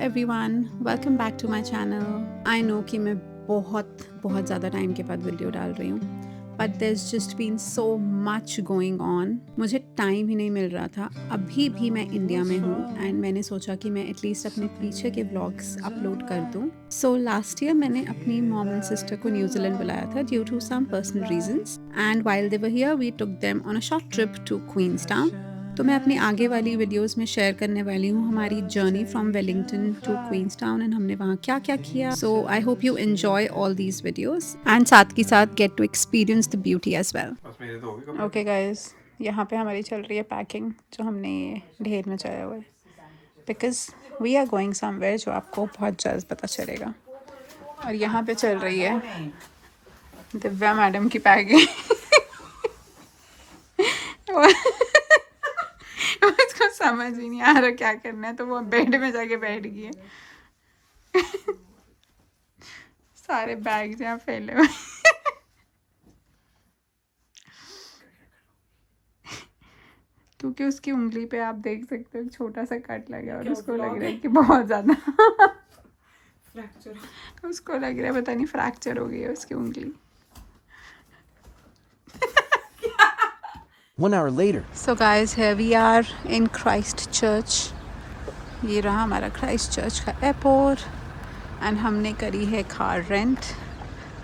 Everyone, welcome back to my channel. I know कि मैं बहुत ज़्यादा टाइम के बाद वीडियो डाल रही हूँ, but there is just been so much going on. मुझे टाइम ही नहीं मिल रहा था। अभी भी मैं इंडिया में हूँ एंड मैंने सोचा कि मैं एटलीस्ट अपने पीछे के व्लॉग्स अपलोड कर दूँ। सो लास्ट ईयर मैंने अपनी मॉम एंड सिस्टर को न्यूजीलैंड बुलाया था due to some personal reasons, and while they were here we took them on a short trip to Queenstown. तो मैं अपनी आगे वाली वीडियोस में शेयर करने वाली हूँ हमारी journey from Wellington to Queenstown and हमने वहाँ क्या क्या किया। So I hope you enjoy all these videos and साथ के साथ get to experience the beauty as well. Okay guys, यहाँ पे हमारी चल रही है पैकिंग, जो हमने ढेर में चाया हुआ है, because we are going somewhere, जो आपको बहुत जल्द पता चलेगा। और यहाँ पे चल रही है दिव्या मैडम की पैकिंग। उसको समझ ही नहीं आ रहा क्या करना है, तो वो बेड में जाके बैठ गई है। सारे बैग्स यहाँ फैले हुए। क्योंकि उसकी उंगली पे आप देख सकते हो छोटा सा कट लगा और उसको लग रहा है कि बहुत ज्यादा फ्रैक्चर। उसको लग रहा है पता नहीं फ्रैक्चर हो गई है उसकी उंगली। One hour later. So guys, here we are in Christchurch. ये रहा हमारा क्राइस्टचर्च का एयरपोर्ट एंड हमने करी है कार रेंट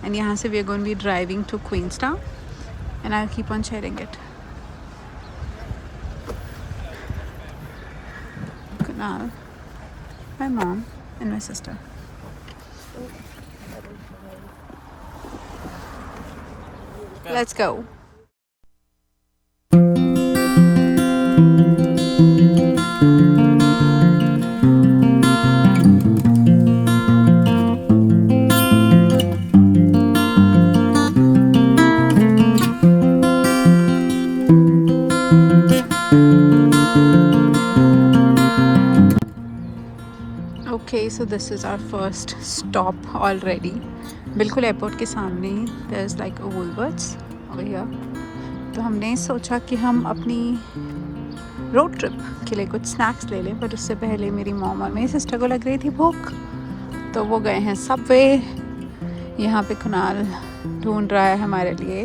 एंड यहाँ से we are going to be driving to Queenstown and I keep on sharing it. Kunal, my mom and my sister. Let's go. Okay, so this is our first stop already. बिल्कुल airport के सामने ही there is like a Woolworths over here. तो हमने सोचा कि हम अपनी road trip के लिए कुछ स्नैक्स ले लें, बट उससे पहले मेरी मॉम और मेरी सिस्टर को लग रही थी भूख, तो वो गए हैं सबवे। यहाँ पे कुणाल ढूंढ रहा है हमारे लिए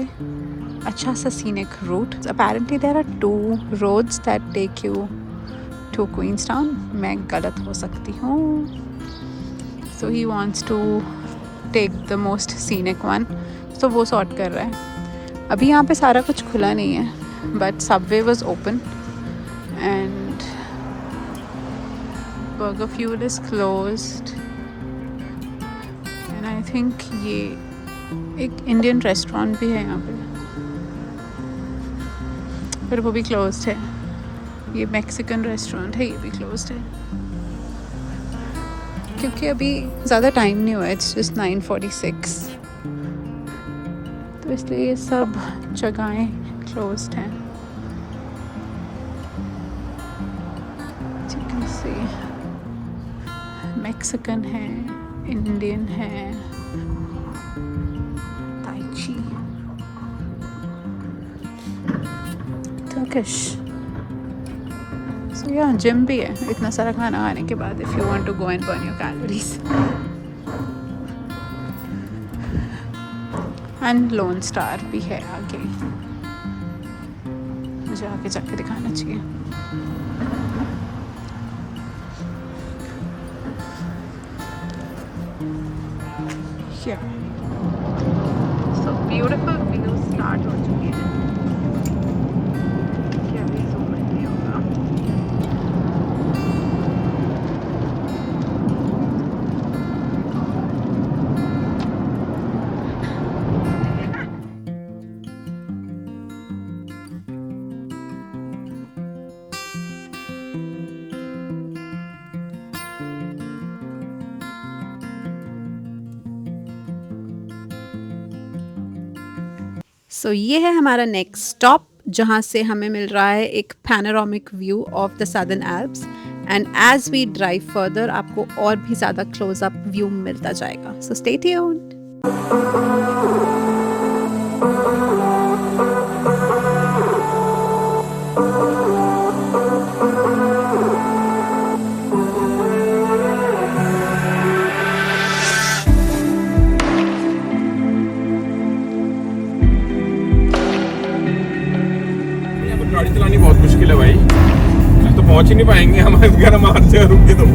अच्छा सा scenic route. Apparently there are 2 roads that take you to Queenstown. मैं गलत हो सकती हूँ। So he wants to take the most scenic one, तो वो सॉर्ट कर रहा है। अभी यहाँ पे सारा कुछ खुला नहीं है, but Subway was open and burger fuel is closed and I think ये एक इंडियन रेस्टोरेंट भी है यहाँ पे, पर वो भी क्लोज्ड है। ये मैक्सिकन रेस्टोरेंट है, ये भी क्लोज्ड है, क्योंकि अभी ज़्यादा टाइम नहीं हुआ है, इट्स जस्ट 9:46, तो इसलिए ये सब जगहें क्लोज्ड हैं। चिकन से मैक्सिकन है, इंडियन है, ताइची, टर्किश। So yeah, जिम भी है इतना सारा खाना खाने के बाद, if you want to go and burn your calories. And Lone Star भी है आगे, मुझे आगे जाके दिखाना चाहिए। Yeah. So beautiful views start हो चुकी है। क्या भी zoom in नहीं होगा। सो ये है हमारा नेक्स्ट स्टॉप, जहाँ से हमें मिल रहा है एक panoramic view of the Southern Alps, and as we drive further आपको और भी ज़्यादा क्लोजअप व्यू मिलता जाएगा। So stay tuned. पहुंच ही नहीं पाएंगे हम अगर हम हर जगह रुके तो।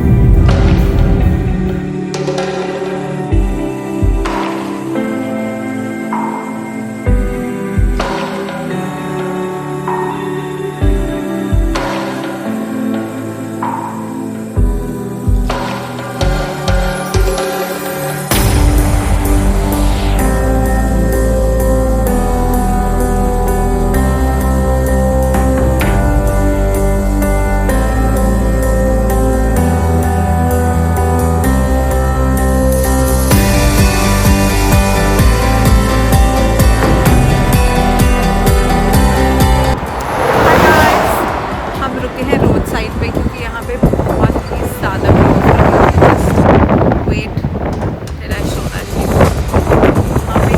हम रुके हैं रोड साइड पे क्योंकि यहाँ पे बहुत ही ज़्यादा wait till I show that you वहाँ पे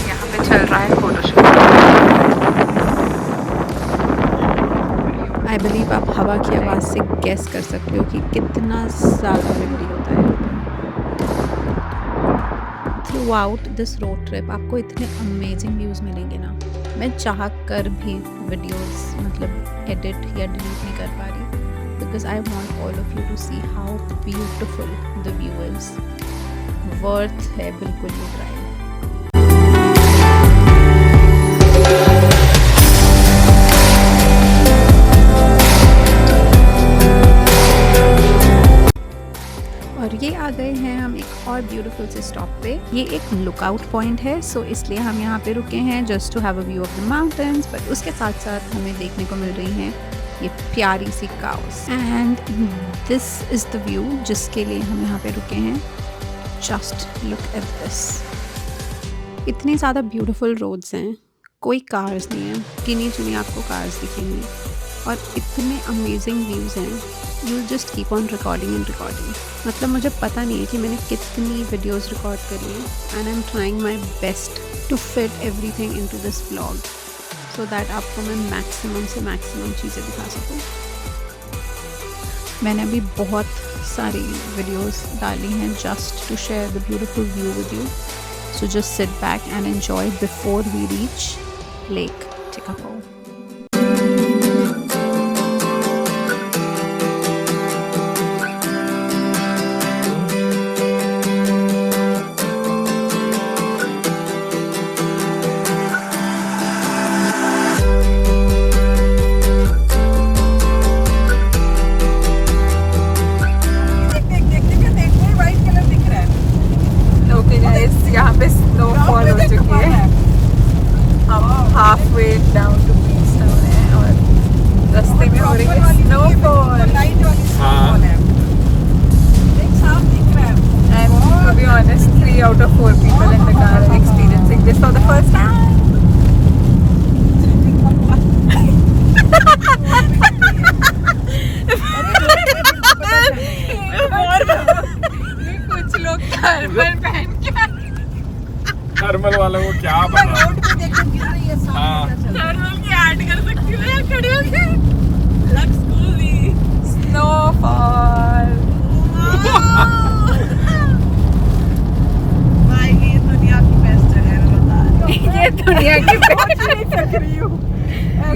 यहाँ पे चल रहा है फोटोशूट। आई बिलीव आप हवा की आवाज़ से गेस कर सकते हो कि कितना ज़्यादा विंडी होता है। Through out this road trip आपको इतने अमेजिंग व्यूज़ मिलेंगे ना, मैं चाह कर भी वीडियोस मतलब एडिट या डिलीट नहीं कर पा रही because I want all of you to see how beautiful the view is. Worth है बिल्कुल ये ड्राइव। और ये आ गए हैं हम एक और ब्यूटीफुल से स्टॉप पे। ये एक लुकआउट पॉइंट है, सो इसलिए हम यहाँ पे रुके हैं just to have a view of the mountains. But उसके साथ साथ हमें देखने को मिल रही हैं ये प्यारी सी cows and this is the view जिसके लिए हम यहाँ पे रुके हैं। जस्ट लुक एट दिस, इतनी ज़्यादा ब्यूटीफुल रोड्स हैं, कोई कार्स नहीं है, गिनी चुनी आपको कार्स दिखेंगी और इतने अमेजिंग व्यूज़ हैं। You just keep on recording and recording. मतलब मुझे पता नहीं है कि मैंने कितनी वीडियोस रिकॉर्ड करी हैं and I am trying my best to fit everything into this vlog so that आपको मैं मैक्सिमम से मैक्सिमम चीज़ें दिखा सकूँ। मैंने अभी बहुत सारी वीडियोस डाली हैं just to share the beautiful view with you, so just sit back and enjoy before we reach Lake Tekapo. यहाँ पे स्नोफॉल हो चुकी है, हम half way down to Queenstown है और रास्ते में हो रही है snowfall. And to be honest 3 out of 4 people in the car are experiencing this for the first time. कुछ लोग थर्मल पहन के थर्मल वालों को क्या पता। हाँ थर्मल की ऐड कर सकती हूँ यार खड़े होके। Lux coolie snowfall. भाई ये दुनिया की बेस्ट जगह है, बता। ये दुनिया की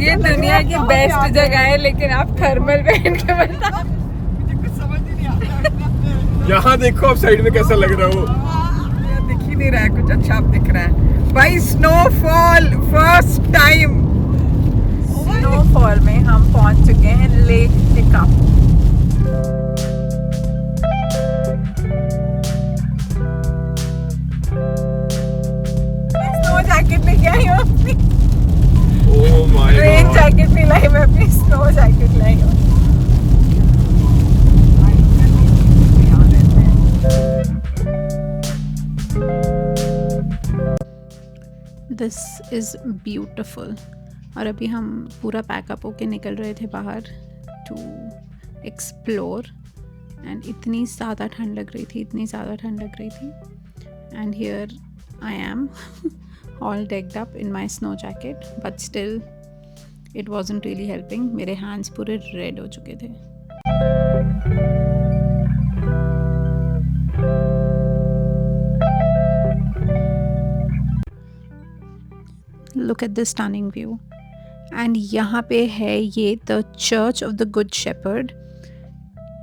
ये दुनिया की बेस्ट जगह है, लेकिन आप थर्मल पहन के बता। मुझे कुछ समझ ही नहीं आता। यहाँ देखो अब साइड में कैसा लग रहा हो। दिख ही नहीं रहा है कुछ, अच्छा अब दिख रहा है भाई। Snowfall first time. स्नोफॉल में हम पहुंच चुके हैं लेक टेकापो। स्नो जैकेट लेके आई हूँ अपनी। Oh my God, rain jacket नहीं लाई, मैं अपनी स्नो जैकेट लाई हूँ। This is beautiful. और अभी हम पूरा पैकअप होके निकल रहे थे बाहर टू एक्सप्लोर एंड इतनी ज़्यादा ठंड लग रही थी, इतनी ज़्यादा ठंड लग रही थी। And here I am all decked up in my snow jacket, but still it wasn't really helping. मेरे hands पूरे red हो चुके थे। look at this stunning view. And यहाँ पे है ये the Church of the Good Shepherd.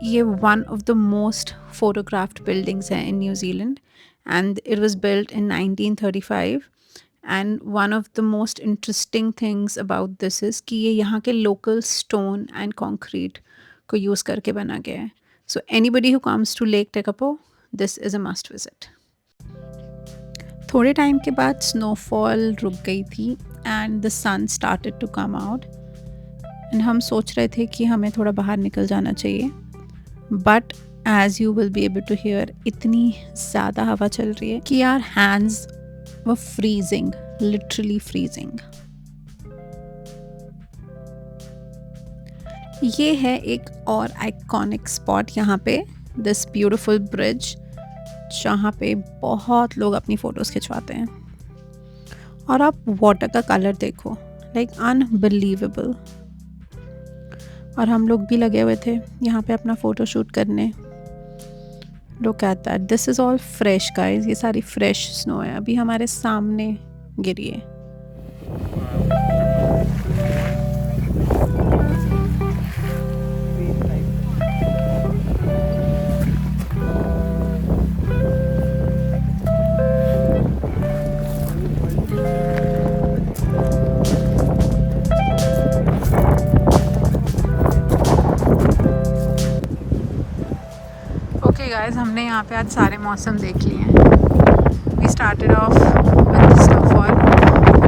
ये one of the most photographed buildings है in New Zealand, and it was built in 1935. And one of the most interesting things about this is कि ये यहाँ के local stone and concrete को use करके बना गया है. So anybody who comes to Lake Tekapo, this is a must visit. थोड़े टाइम के बाद स्नोफॉल रुक गई थी and the sun started to come out and हम सोच रहे थे कि हमें थोड़ा बाहर निकल जाना चाहिए, but as you will be able to hear इतनी ज़्यादा हवा चल रही है कि यार hands were freezing, literally freezing. ये है एक और आइकॉनिक स्पॉट यहाँ पे, दिस ब्यूटिफुल ब्रिज, जहाँ पे बहुत लोग अपनी फ़ोटोज़ खिंचवाते हैं. और आप वाटर का कलर देखो, लाइक अनबिलीवेबल. और हम लोग भी लगे हुए थे यहाँ पे अपना फ़ोटो शूट करने. Look at that, this is all fresh guys. ये सारी फ्रेश स्नो है, अभी हमारे सामने गिरी है. गाइस, हमने यहाँ पे आज सारे मौसम देख लिए हैं. We started off with snowfall,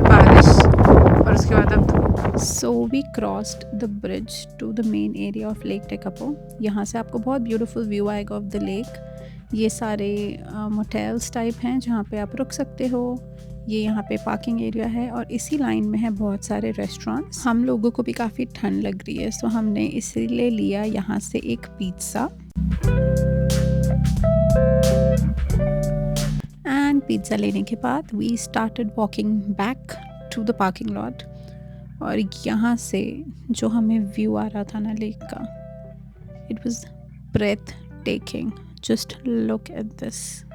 बारिश, और उसके बाद अब धूप. So we crossed the bridge to the main area of Lake Tekapo. यहाँ से आपको बहुत ब्यूटीफुल व्यू आएगा ऑफ द लेक. ये सारे मोटेल्स टाइप हैं जहाँ पे आप रुक सकते हो. ये यहाँ पे पार्किंग एरिया है और इसी लाइन में है बहुत सारे रेस्टोरेंट्स. हम लोगों को भी काफ़ी ठंड लग रही है, सो हमने इसीलिए लिया यहाँ से एक पिज़्ज़ा. एंड पिज़्ज़ा लेने के बाद we started walking back to the parking lot. और यहाँ से जो हमें व्यू आ रहा था ना लेक का, it was breathtaking. Just look at this.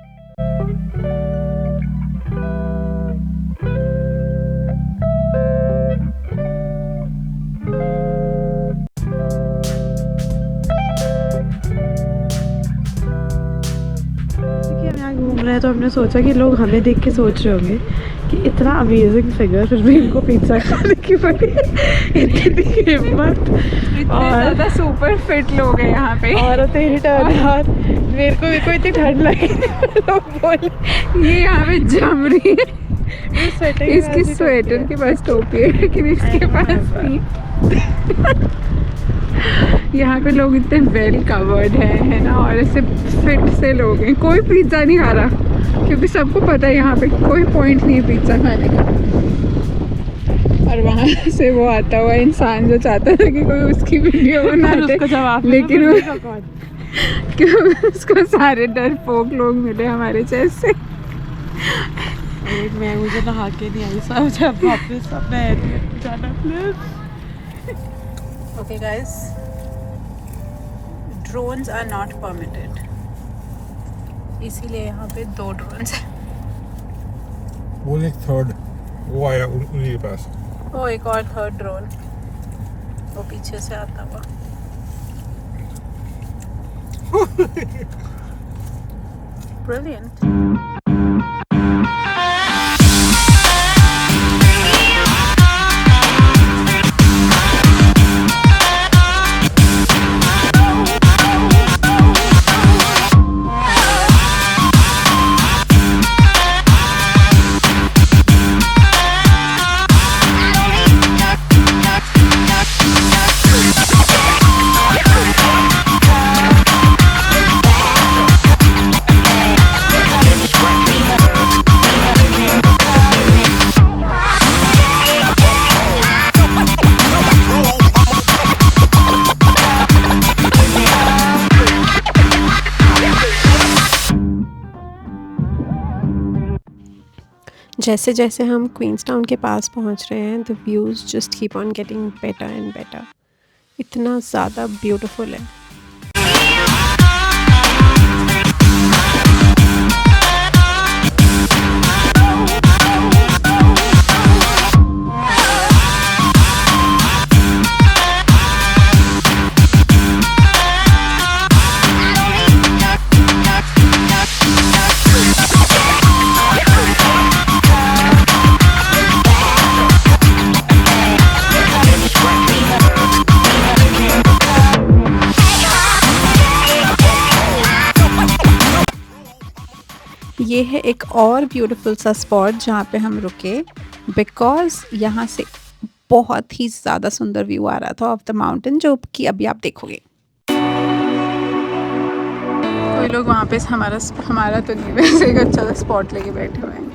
रहे तो हमने सोचा कि लोग हमें देख के सोच रहे होंगे कि इतना अमेजिंग फिगर, फिर भी इनको पिज़्ज़ा खाने की पड़ी. इतनी हिम्मत. और ज़्यादा सुपर फिट लोग हैं यहाँ पे. और तेरी टर्न यार, मेरे को इतनी ठंड लगी. लोग बोले ये यहाँ पे जम रही है. इसकी स्वेटर के पास टोपी है लेकिन इसके पास नहीं. यहाँ पे लोग इतने वेल कवर्ड है ना, और ऐसे फिट से लोग हैं. कोई पिज़्ज़ा नहीं खा रहा क्योंकि सबको पता है यहाँ पे कोई पॉइंट नहीं है पिज़्ज़ा खाने का. और वहाँ से वो आता हुआ इंसान जो चाहता था कि कोई उसकी वीडियो बना दे, लेकिन क्यों उसको सारे डरपोक लोग मिले हमारे जैसे. मैं मुझे नहा के नहीं आई सब, जब वापस अपना एयरपोर्ट जाना please. Okay guys, drones are not permitted. इसीलिए यहाँ पे 2 ड्रोन्स हैं. वो एक थर्ड वो आया उन्हीं के पास. ओ एक और थर्ड ड्रोन वो पीछे से आता हुआ. Brilliant. जैसे जैसे हम क्वींसटाउन के पास पहुंच रहे हैं, the views just keep on getting better and better. इतना ज़्यादा ब्यूटीफुल है. ये है एक और ब्यूटीफुल सा स्पॉट जहाँ पे हम रुके, बिकॉज यहाँ से बहुत ही ज़्यादा सुंदर व्यू आ रहा था ऑफ द माउंटेन, जो कि अभी आप देखोगे। कोई लोग वहाँ पे हमारा तो नहीं, वैसे एक अच्छा सा स्पॉट लेके बैठे हुए हैं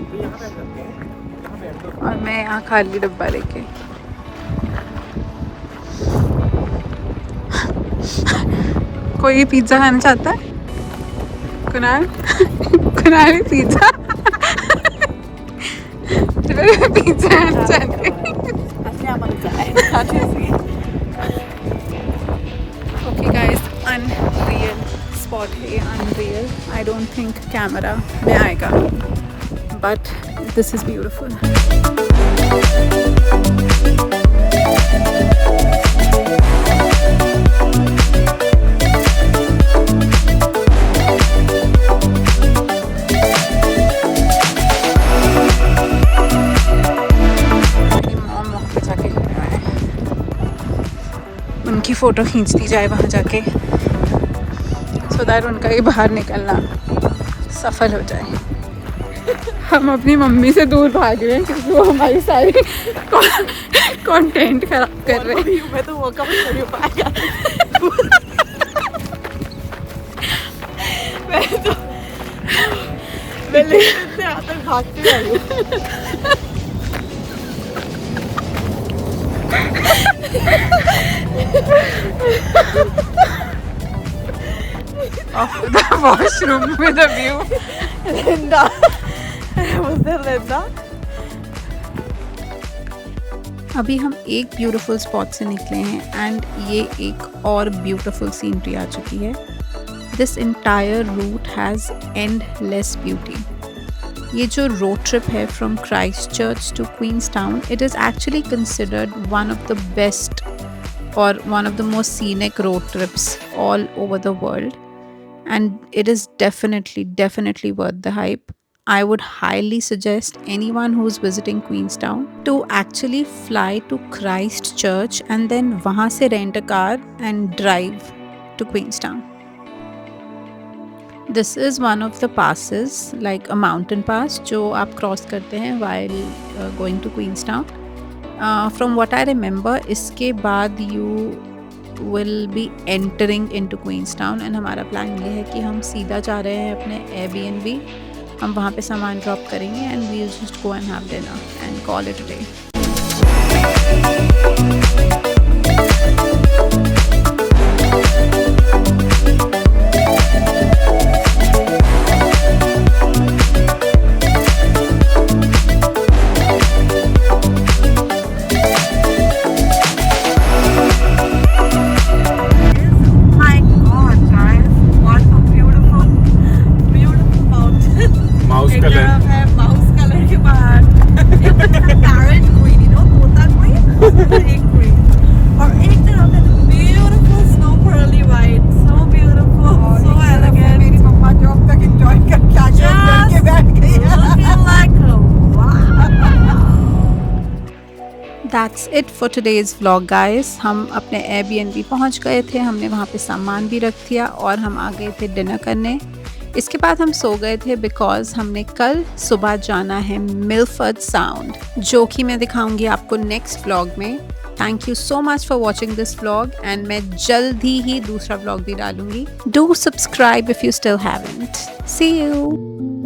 और मैं यहाँ खाली डब्बा लेके। कोई पिज्ज़ा खाना चाहता है? कुनाल कुनाल पिज्ज़ा पिज्ज़ा खाना चाहते हैं? ओके गाइस, अनरियल स्पॉट है ये, unreal. I don't think camera में आएगा, बट दिस इज़ ब्यूटीफुल। उनकी फ़ोटो खींच दी जाए वहाँ जाके, सो दैट उनका ये बाहर निकलना सफल हो जाए। हम अपनी मम्मी से दूर भाग रहे हैं क्योंकि वो हमारी सारी कंटेंट खराब कर रहे हैं। मैं तो वो कभी नहीं हो पाएगा। मैं लेते आते भागती आई हूँ। Off to the washroom with a view. Linda. Was there Linda? अभी हम एक ब्यूटीफुल स्पॉट से निकले हैं एंड ये एक और ब्यूटीफुल सीनरी आ चुकी है। This entire route has endless beauty. ये जो रोड ट्रिप है from Christchurch to Queenstown, it is actually considered one of the best और one of the most scenic road trips all over the world, and it is definitely worth the hype. I would highly suggest anyone who's visiting Queenstown to actually fly to Christ Church and then वहाँ से rent a car and drive to Queenstown. This is one of the passes, like a mountain pass, जो आप cross करते हैं while going to Queenstown. From what I remember, इसके बाद you will be entering into Queenstown and हमारा plan ये है कि हम सीधा जा रहे हैं अपने Airbnb, हम वहाँ पे सामान ड्रॉप करेंगे and we'll just go and have dinner and call it a day. That's it for today's vlog guys. हम अपने Airbnb पहुंच गए थे, हमने वहाँ पे सामान भी रख दिया और हम आ गए थे डिनर करने। इसके बाद हम सो गए थे बिकॉज हमने कल सुबह जाना है मिलफर्ड साउंड, जो कि मैं दिखाऊंगी आपको नेक्स्ट व्लॉग में। Thank you so much for watching this vlog and मैं जल्द ही दूसरा व्लॉग भी डालूंगी। Do subscribe if you still haven't. See you.